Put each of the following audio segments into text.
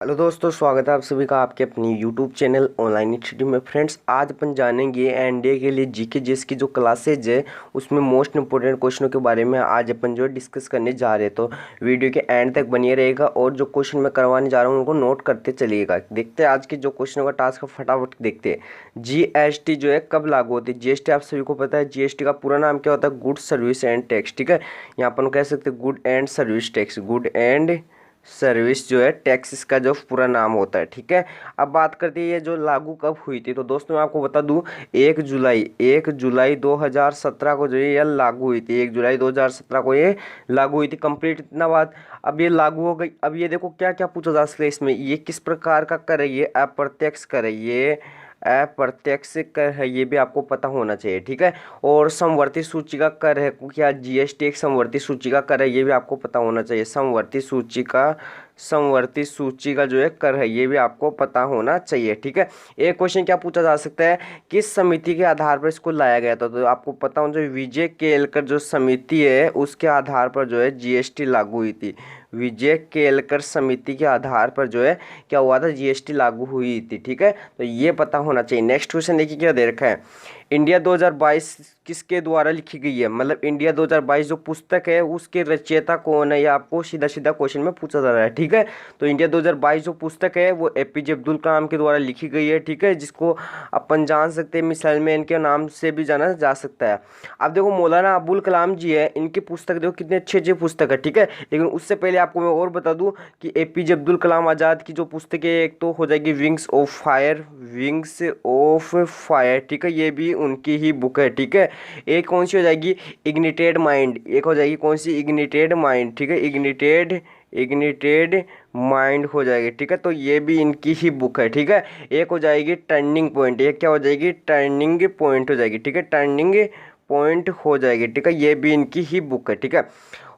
Hello दोस्तों, स्वागत है आप सभी का आपके अपनी यूट्यूब चैनल ऑनलाइन स्टडी में। फ्रेंड्स, आज अपन जानेंगे एनडीए के लिए जीके जीएस की जो क्लासेज है उसमें मोस्ट इंपोर्टेंट क्वेश्चनों के बारे में आज अपन जो डिस्कस करने जा रहे हैं। तो वीडियो के एंड तक बनिए रहेगा और जो क्वेश्चन मैं करवाने जा रहा हूँ उनको नोट करते चलिएगा। देखते हैं आज के जो क्वेश्चनों का टास्क है, फटाफट देखते हैं। जीएसटी जो है कब लागू होती है? जीएसटी आप सभी को पता है, जीएसटी का पूरा नाम क्या होता है? Good service and tax. ठीक है, यहाँ अपन कह सकते हैं good and service tax. Good and service जो है टैक्स इसका जो पूरा नाम होता है। ठीक है, अब बात करते हैं ये जो लागू कब हुई थी। तो दोस्तों मैं आपको बता दूं, 1 जुलाई 2017 को जो है ये लागू हुई थी। 1 जुलाई 2017 को ये लागू हुई थी। कंप्लीट इतना बात, अब ये लागू हो गई। अब ये देखो क्या क्या पूछा जा सकता है इसमें। ये किस प्रकार का कर है? ये अप्रत्यक्ष कर है, ये अप्रत्यक्ष कर है, ये भी आपको पता होना चाहिए। ठीक है, और समवर्ती सूची का कर है, क्या जीएसटी एक समवर्ती सूची का कर है? ये भी आपको पता होना चाहिए। समवर्ती सूची का जो है कर है, ये भी आपको पता होना चाहिए। ठीक है, एक क्वेश्चन क्या पूछा जा सकता है, किस समिति के आधार पर इसको लाया गया था? तो आपको पता होना चाहिए, विजय केलकर जो समिति है उसके आधार पर जो है जीएसटी लागू हुई थी। विजय केलकर समिति के आधार पर जो है क्या हुआ था? जीएसटी लागू हुई थी। ठीक है, तो ये पता होना चाहिए। नेक्स्ट क्वेश्चन देखिए क्या दे रखा है, इंडिया 2022 किसके द्वारा लिखी गई है? मतलब इंडिया 2022 जो पुस्तक है उसके रचयिता कौन है? ये आपको सीधा सीधा क्वेश्चन में पूछा जा रहा है। ठीक है, तो इंडिया 2022 जो पुस्तक है वो एपीजे अब्दुल कलाम के द्वारा लिखी गई है। ठीक है, जिसको अपन जान सकते हैं मिसाइल मैन के नाम से भी जाना जा सकता है। अब देखो मौलाना अबुल कलाम जी है, इनकी पुस्तक देखो कितने अच्छे अच्छे पुस्तक है। ठीक है, लेकिन उससे पहले आपको मैं और बता दूं कि एपीजे अब्दुल कलाम आज़ाद की जो पुस्तक है, एक तो हो जाएगी wings of fire, wings of fire. ठीक है, ये भी उनकी ही बुक है। ठीक है, एक कौन सी हो जाएगी? Ignited mind. एक हो जाएगी कौन सी? Ignited mind. ठीक है, इग्निटेड माइंड हो जाएगी। ठीक है, तो ये भी इनकी ही बुक है। ठीक है, एक हो जाएगी टर्निंग पॉइंट। एक क्या हो जाएगी? टर्निंग पॉइंट हो जाएगी। ठीक है, टर्निंग पॉइंट हो जाएगी। ठीक है, ये भी इनकी ही बुक है। ठीक है,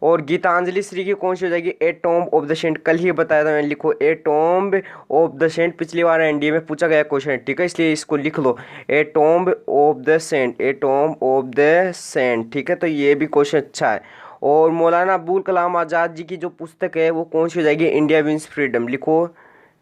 और गीतांजलि श्री की कौन सी हो जाएगी? ए टॉम्ब ऑफ द सेंट। कल ही बताया था मैंने, लिखो ए टॉम्ब ऑफ द सेंट। पिछली बार एनडीए में पूछा गया क्वेश्चन है। ठीक है, इसलिए इसको लिख लो, a tomb of the saint, a tomb of the saint. ठीक है, तो ये भी क्वेश्चन अच्छा है। और मौलाना अबुल कलाम आज़ाद जी की जो पुस्तक है वो कौन सी हो जाएगी? India wins freedom. लिखो,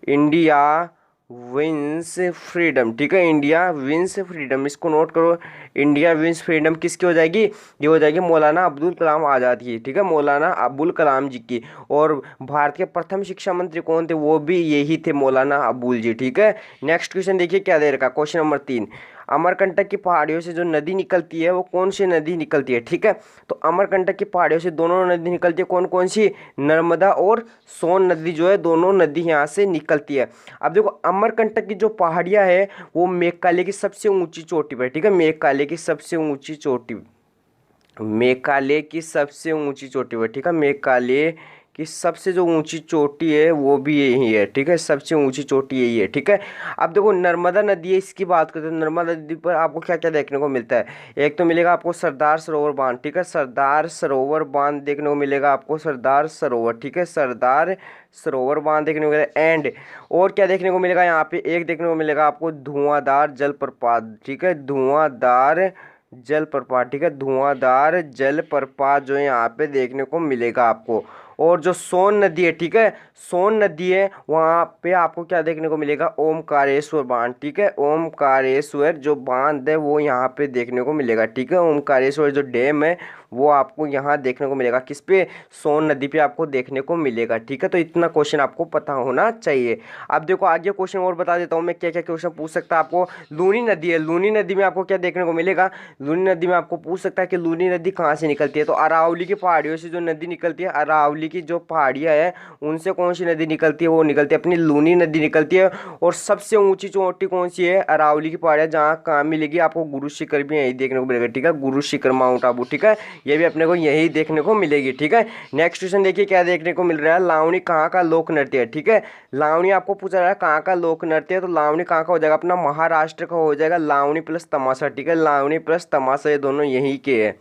इंडिया विंस फ्रीडम। ठीक है, इंडिया विंस फ्रीडम, इसको नोट करो। इंडिया विंस फ्रीडम किसकी हो जाएगी? ये हो जाएगी मौलाना अब्दुल कलाम आज़ाद की। ठीक है, मौलाना अबुल कलाम जी की। और भारत के प्रथम शिक्षा मंत्री कौन थे? वो भी यही थे, मौलाना अबुल जी। ठीक है, नेक्स्ट क्वेश्चन देखिए क्या दे रखा, क्वेश्चन नंबर 3। अमरकंटक की पहाड़ियों से जो नदी निकलती है वो कौन सी नदी निकलती है? ठीक है, तो अमरकंटक की पहाड़ियों से दोनों नदी निकलती है, कौन कौन सी? नर्मदा और सोन नदी जो है, दोनों नदी यहाँ से निकलती है। अब देखो अमरकंटक की जो पहाड़ियाँ है वो मेघालय की सबसे ऊंची चोटी पर। ठीक है, मेघालय की सबसे ऊंची चोटी, मेघालय की सबसे ऊंची चोटी पर। ठीक है, मेघालय की सबसे जो ऊंची चोटी है वो भी यही है। ठीक है, सबसे ऊंची चोटी यही है। ठीक है, अब देखो नर्मदा नदी है, इसकी बात करते हैं। नर्मदा नदी पर आपको क्या क्या देखने को मिलता है? एक तो मिलेगा आपको सरदार सरोवर बांध। ठीक है, सरदार सरोवर बांध देखने को मिलेगा आपको, सरदार सरोवर। ठीक है, सरदार सरोवर बांध देखने को मिलेगा। एंड और क्या देखने को मिलेगा यहाँ पे? एक देखने को मिलेगा आपको धुआंधार जलप्रपात। ठीक है, धुआंधार जलप्रपात। ठीक है, धुआंधार जलप्रपात जो है यहाँ पे देखने को मिलेगा आपको। और जो सोन नदी है, ठीक है, सोन नदी है, वहाँ पे आपको क्या देखने को मिलेगा? ओमकारेश्वर बांध। ठीक है, ओमकारेश्वर जो बांध है वो यहाँ पे देखने को मिलेगा। ठीक है, ओमकारेश्वर जो डैम है वो आपको यहाँ देखने को मिलेगा। किस पे? सोन नदी पे आपको देखने को मिलेगा। ठीक है, तो इतना क्वेश्चन आपको पता होना चाहिए। अब देखो आगे क्वेश्चन और बता देता हूँ मैं, क्या क्या क्वेश्चन पूछ सकता है आपको। लूनी नदी है, लूनी नदी में आपको क्या देखने को मिलेगा? लूनी नदी में आपको पूछ सकता है कि लूनी नदी कहाँ से निकलती है? तो अरावली की पहाड़ियों से जो नदी निकलती है, अरावली की जो पहाड़ियाँ है उनसे कौन सी नदी निकलती है? वो निकलती है अपनी लूनी नदी निकलती है। और सबसे ऊंची चोटी कौन सी है? अरावली की पहाड़ियाँ, जहाँ कहाँ मिलेगी आपको? गुरु शिखर भी यही देखने को मिलेगा। ठीक है, गुरु शिखर माउंट आबू। ठीक है, ये भी अपने को यही देखने को मिलेगी। ठीक है, नेक्स्ट क्वेश्चन देखिए क्या देखने को मिल रहा है, लावणी कहाँ का लोक नृत्य है? ठीक है, लावणी आपको पूछा रहा है कहाँ का लोक नृत्य है, तो लावणी कहाँ का हो जाएगा? अपना महाराष्ट्र का हो जाएगा, लावणी प्लस तमाशा। ठीक है, लावणी प्लस तमाशा ये दोनों यही के हैं।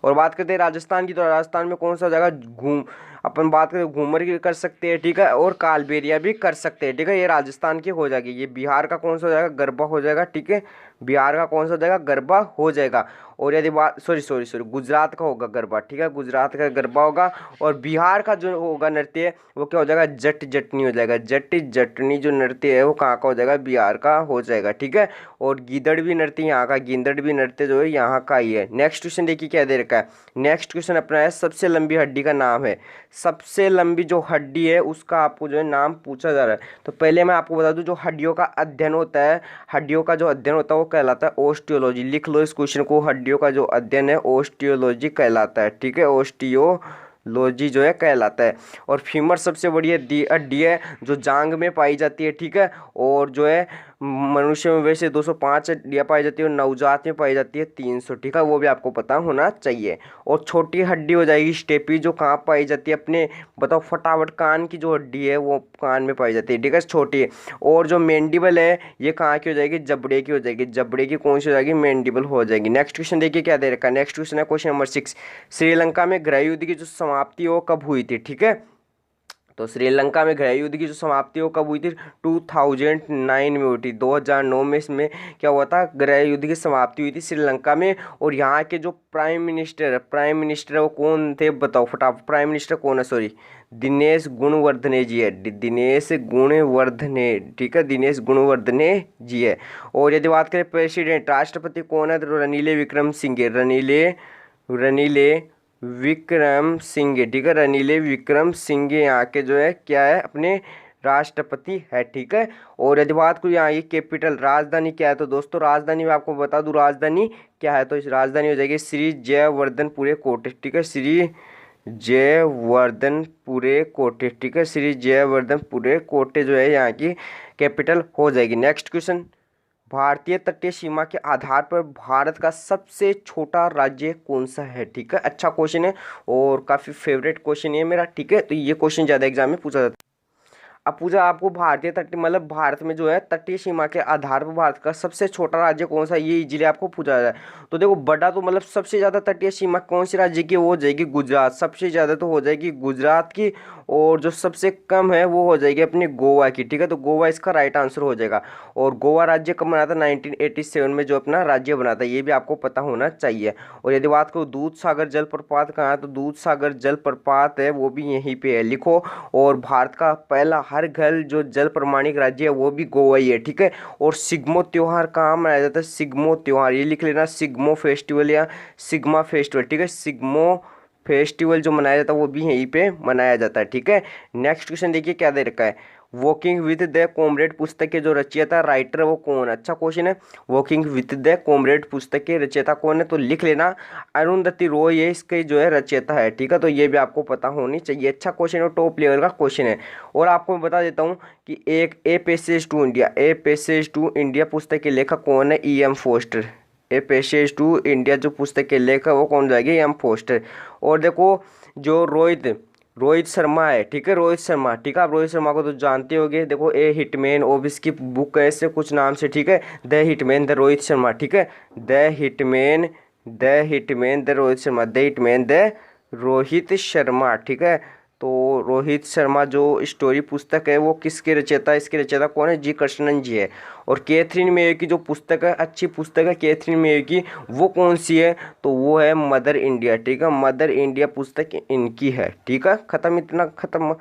और बात करते हैं राजस्थान की, तो राजस्थान में कौन सा हो जाएगा? घूम, अपन बात करें घूमर की कर सकते हैं। ठीक है, और कालबेलिया भी कर सकते हैं। ठीक है, ये राजस्थान की हो जाएगी। ये बिहार का कौन सा हो जाएगा? गरबा हो जाएगा। ठीक है, बिहार का कौन सा हो जाएगा? गरबा हो जाएगा। और यदि बात सॉरी गुजरात का होगा गरबा, ठीक है, गुजरात का गरबा होगा। और बिहार का जो होगा नृत्य वो क्या हो जाएगा, जट जटनी हो जाएगा। जट जटनी जो नृत्य है वो कहाँ का हो जाएगा, बिहार का हो जाएगा, ठीक है। और गीदड़ भी नृत्य यहाँ का, गीदड़ भी नृत्य जो है यहाँ का ही है। नेक्स्ट क्वेश्चन देखिए क्या दे रखा है। नेक्स्ट क्वेश्चन अपना है सबसे लंबी हड्डी का नाम है। सबसे लंबी जो हड्डी है उसका आपको जो है नाम पूछा जा रहा है। तो पहले मैं आपको बता दूं, जो हड्डियों का अध्ययन होता है, हड्डियों का जो अध्ययन होता है वो कहलाता है ओस्टियोलॉजी। लिख लो इस क्वेश्चन को, हड्डियों का जो अध्ययन है ओस्टियोलॉजी कहलाता है, ठीक है, ओस्टियोलॉजी जो है कहलाता है। और फीमर सबसे बड़ी हड्डी है जो जांग में पाई जाती है, ठीक है। और जो है मनुष्य में वैसे 205 हड्डियाँ पाई जाती है और नवजात में पाई जाती है 300, ठीक है, वो भी आपको पता होना चाहिए। और छोटी हड्डी हो जाएगी स्टेपी, जो कहाँ पाई जाती है अपने, बताओ फटाफट, कान की जो हड्डी है वो कान में पाई जाती है, ठीक है, छोटी है। और जो मैंडिबल है ये कहाँ की हो जाएगी, जबड़े की हो जाएगी। जबड़े की कौन सी हो जाएगी, मैंडिबल हो जाएगी। नेक्स्ट क्वेश्चन देखिए क्या दे रखा है। नेक्स्ट क्वेश्चन है क्वेश्चन नंबर 6। श्रीलंका में गृह युद्ध की जो समाप्ति हो कब हुई थी, ठीक है। तो श्रीलंका में गृह युद्ध की जो समाप्ति हो कब हुई थी, 2009 में हुई थी। 2009 में इसमें क्या हुआ था, गृह युद्ध की समाप्ति हुई थी श्रीलंका में। और यहाँ के जो प्राइम मिनिस्टर है वो कौन थे, बताओ फटाफट, प्राइम मिनिस्टर कौन है, सॉरी, दिनेश गुणवर्धने जी है, दिनेश गुणवर्धने, ठीक है, दिनेश गुणवर्धने जी है। और यदि बात करें प्रेसिडेंट, राष्ट्रपति कौन है, तो रनीले विक्रम सिंघे, रनीले विक्रम सिंघे, ठीक है, रनीले विक्रम सिंघे यहाँ के जो है क्या है, अपने राष्ट्रपति है, ठीक है। और यदि बात करूँ यहाँ ये कैपिटल, राजधानी क्या है, तो दोस्तों राजधानी मैं आपको बता दूँ राजधानी क्या है, तो इस राजधानी हो जाएगी श्री जयवर्धनपुरे कोटे, ठीक है, श्री जयवर्धनपुरे कोटे, ठीक है, श्री जयवर्धनपुरे कोटे जो है यहाँ की कैपिटल हो जाएगी। नेक्स्ट क्वेश्चन, भारतीय तटीय सीमा के आधार पर भारत का सबसे छोटा राज्य कौन सा है, ठीक है, अच्छा क्वेश्चन है और काफ़ी फेवरेट क्वेश्चन है मेरा, ठीक है। तो ये क्वेश्चन ज़्यादा एग्जाम में पूछा जाता है। अब पूछा आपको भारतीय तटीय, मतलब भारत में जो है तटीय सीमा के आधार पर भारत का सबसे छोटा राज्य कौन सा है, ये इजीली आपको पूछा जाए। तो देखो बड़ा तो मतलब सबसे ज़्यादा तटीय सीमा कौन सी राज्य की, वो हो जाएगी गुजरात, सबसे ज़्यादा तो हो जाएगी गुजरात की। और जो सबसे कम है वो हो जाएगी अपनी गोवा की, ठीक है, तो गोवा इसका राइट आंसर हो जाएगा। और गोवा राज्य कब बना था, 1987 में जो अपना राज्य बना था, ये भी आपको पता होना चाहिए। और यदि बात करो दूध सागर जलप्रपात कहाँ है, तो दूध सागर जलप्रपात है वो भी यहीं पे है, लिखो। और भारत का पहला हर घर जो जल प्रमाणिक राज्य है वो भी गोवा ही है, ठीक है। और सिग्मो त्योहार कहाँ मनाया जाता है, सिग्मो त्योहार, ये लिख लेना, सिग्मो फेस्टिवल या सिग्मा फेस्टिवल, ठीक है, सिग्मो फेस्टिवल जो मनाया जाता है वो भी यहीं पे मनाया जाता है, ठीक है। नेक्स्ट क्वेश्चन देखिए क्या दे रखा है। वॉकिंग विद द कॉमरेड पुस्तक के जो रचयिता राइटर वो कौन है, अच्छा क्वेश्चन है। वॉकिंग विद द कॉमरेड पुस्तक के रचयिता कौन है, तो लिख लेना अरुंधति रॉय ये इसके जो है रचयिता है, ठीक है, तो ये भी आपको पता होनी चाहिए। अच्छा क्वेश्चन है, टॉप लेवल का क्वेश्चन है। और आपको मैं बता देता हूँ कि एक ए पैसेज टू इंडिया पुस्तक के लेखक कौन है, E.M. Forster. A passage to India जो पुस्तक के लेखक वो कौन जाएगी, E.M. फोस्टर। और देखो जो रोहित शर्मा है, ठीक है, रोहित शर्मा, ठीक है, आप रोहित शर्मा को तो जानते होंगे। देखो ए हिटमैन वो भी इसकी बुक है ऐसे कुछ नाम से, ठीक है, the hitman the Rohit Sharma, ठीक है, the hitman the Rohit Sharma, ठीक है। तो रोहित शर्मा जो स्टोरी पुस्तक है वो किसके रचयिता, इसके रचयिता कौन है, जी कृष्णन जी है। और कैथरीन मेयर की जो पुस्तक है, अच्छी पुस्तक है कैथरीन मेयर की, वो कौन सी है, तो वो है मदर इंडिया, ठीक है, मदर इंडिया पुस्तक इनकी है, ठीक है। खत्म, इतना खत्म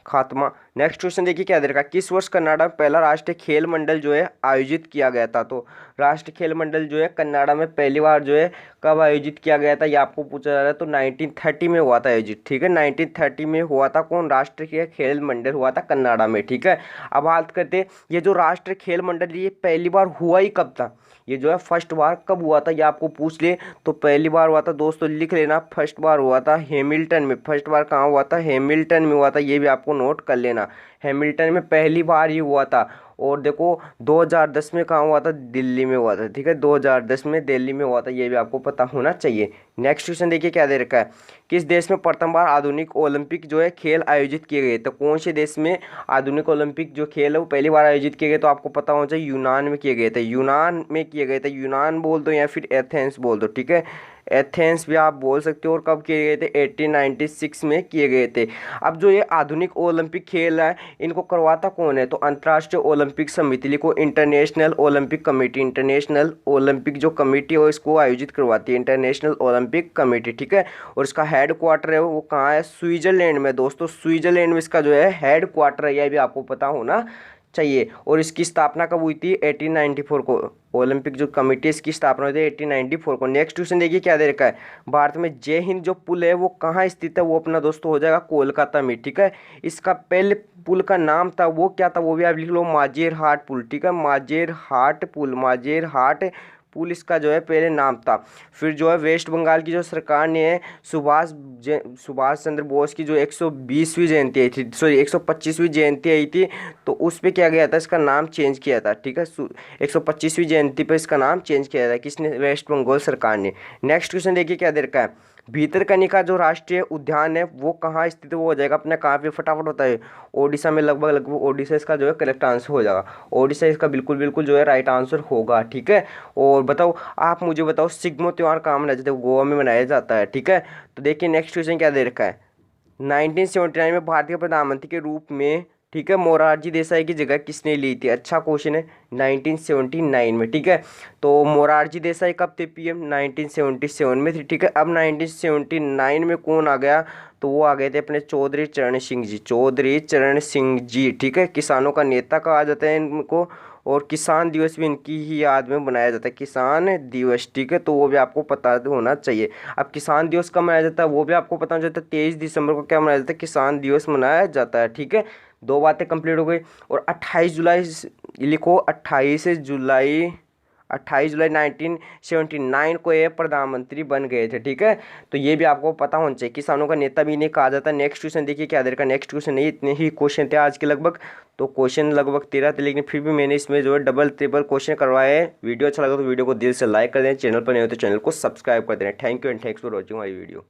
खात्मा। नेक्स्ट क्वेश्चन देखिए क्या दे रखा है। किस वर्ष कनाडा में पहला राष्ट्रीय खेल मंडल जो है आयोजित किया गया था, तो राष्ट्रीय खेल मंडल जो है कनाडा में पहली बार जो है कब आयोजित किया गया था, ये आपको पूछा जा रहा है। तो 1930 में हुआ था आयोजित, ठीक है, 1930 में हुआ था। कौन, राष्ट्रीय खेल मंडल हुआ था कनाडा में, ठीक है। अब बात करते हैं ये जो राष्ट्रीय खेल मंडल ये पहली बार हुआ ही कब था, ये जो है फर्स्ट बार कब हुआ था ये आपको पूछ ले। तो पहली बार हुआ था दोस्तों, लिख लेना, फर्स्ट बार हुआ था हैमिल्टन में। फर्स्ट बार कहाँ हुआ था, हैमिल्टन में हुआ था, ये भी आपको नोट कर लेना, हैमिल्टन में पहली बार ही हुआ था। और देखो 2010 में कहाँ हुआ था, दिल्ली में हुआ था, ठीक है, 2010 में दिल्ली में हुआ था, ये भी आपको पता होना चाहिए। नेक्स्ट क्वेश्चन देखिए क्या दे रखा है। किस देश में प्रथम बार आधुनिक ओलंपिक जो है खेल आयोजित किए गए, तो कौन से देश में आधुनिक ओलंपिक जो खेल है वो पहली बार आयोजित किए गए, तो आपको पता होना चाहिए यूनान में किए गए थे, यूनान में किए गए थे। यूनान बोल दो या फिर एथेंस बोल दो, ठीक है, एथेंस भी आप बोल सकते हो। और कब किए गए थे? 1896 में किए गए थे। अब जो ये आधुनिक ओलंपिक खेल है इनको करवाता कौन है? तो अंतर्राष्ट्रीय ओलंपिक समिति, लिखो international Olympic committee. International Olympic जो कमेटी है इसको आयोजित करवाती है, इंटरनेशनल ओलंपिक कमेटी, ठीक है। और इसका हेड क्वार्टर है वो कहाँ है? स्विट्जरलैंड में दोस्तों, स्विट्जरलैंड में इसका जो है हेड क्वार्टर है, यह भी आपको पता होना चाहिए। और इसकी स्थापना कब हुई थी? 1894 को। ओलंपिक जो कमेटी इसकी स्थापना हुई थी 1894 को। नेक्स्ट क्वेश्चन देखिए क्या दे रखा है। भारत में जय हिंद जो पुल है वो कहाँ स्थित है? वो अपना दोस्तों हो जाएगा कोलकाता में, ठीक है। इसका पहले पुल का नाम था वो क्या था? वो भी आप लिख लो, माजेर हाट पुल, ठीक है। माजेर हाट पुल, माजेर हाट पुल इसका जो है पहले नाम था। फिर जो है वेस्ट बंगाल की जो सरकार ने सुभाष चंद्र बोस की जो 120वीं जयंती आई थी, सॉरी 125वीं जयंती आई थी, तो उस पर क्या गया था? इसका नाम चेंज किया था, ठीक है। 125वीं जयंती पर इसका नाम चेंज किया था, किसने? वेस्ट बंगाल सरकार ने। नेक्स्ट क्वेश्चन देखिए क्या दे रखा है। भीतरकनिका जो राष्ट्रीय उद्यान है वो कहाँ स्थित है? वो हो जाएगा अपने कहाँ पे? फटाफट होता है ओडिशा में, लगभग ओडिशा इसका जो है करेक्ट आंसर हो जाएगा। ओडिशा इसका बिल्कुल बिल्कुल जो है राइट आंसर होगा, ठीक है। और बताओ, आप मुझे बताओ, सिग्मो त्योहार कहाँ मनाया जाता है? गोवा में मनाया जाता है, ठीक है। तो देखिए नेक्स्ट क्वेश्चन क्या दे रखा है। 1979 में भारतीय प्रधानमंत्री के रूप में, ठीक है, मोरारजी देसाई की जगह किसने ली थी? अच्छा क्वेश्चन है। 1979 में, ठीक है। तो मोरारजी देसाई कब थे पीएम? 1977 में थे, ठीक है। अब 1979 में कौन आ गया? तो वो आ गए थे अपने चौधरी चरण सिंह जी, चौधरी चरण सिंह जी, ठीक है। किसानों का नेता कहा जाता है इनको। और किसान दिवस भी इनकी ही याद में मनाया जाता है, किसान दिवस, ठीक है। तो वो भी आपको पता होना चाहिए। अब किसान दिवस कब मनाया जाता है वो भी आपको पता होना चाहिए। 23 दिसंबर को क्या मनाया जाता है? किसान दिवस मनाया जाता है, ठीक है। दो बातें कंप्लीट हो गई। और 28 जुलाई, लिखो 28 जुलाई 1979 को ये प्रधानमंत्री बन गए थे, ठीक है। तो ये भी आपको पता होना चाहिए। किसानों का नेता भी इन्हें कहा जाता है। नेक्स्ट क्वेश्चन देखिए क्या देर का। नेक्स्ट क्वेश्चन नहीं, इतने ही क्वेश्चन थे आज के लगभग। तो क्वेश्चन लगभग 13 थे, लेकिन फिर भी मैंने इसमें जो है डबल ट्रिपल क्वेश्चन करवाए हैं। वीडियो अच्छा लगा तो वीडियो को दिल से लाइक कर दें, चैनल पर नहीं हो तो चैनल को सब्सक्राइब कर दें। Thank you and thanks for watching my video.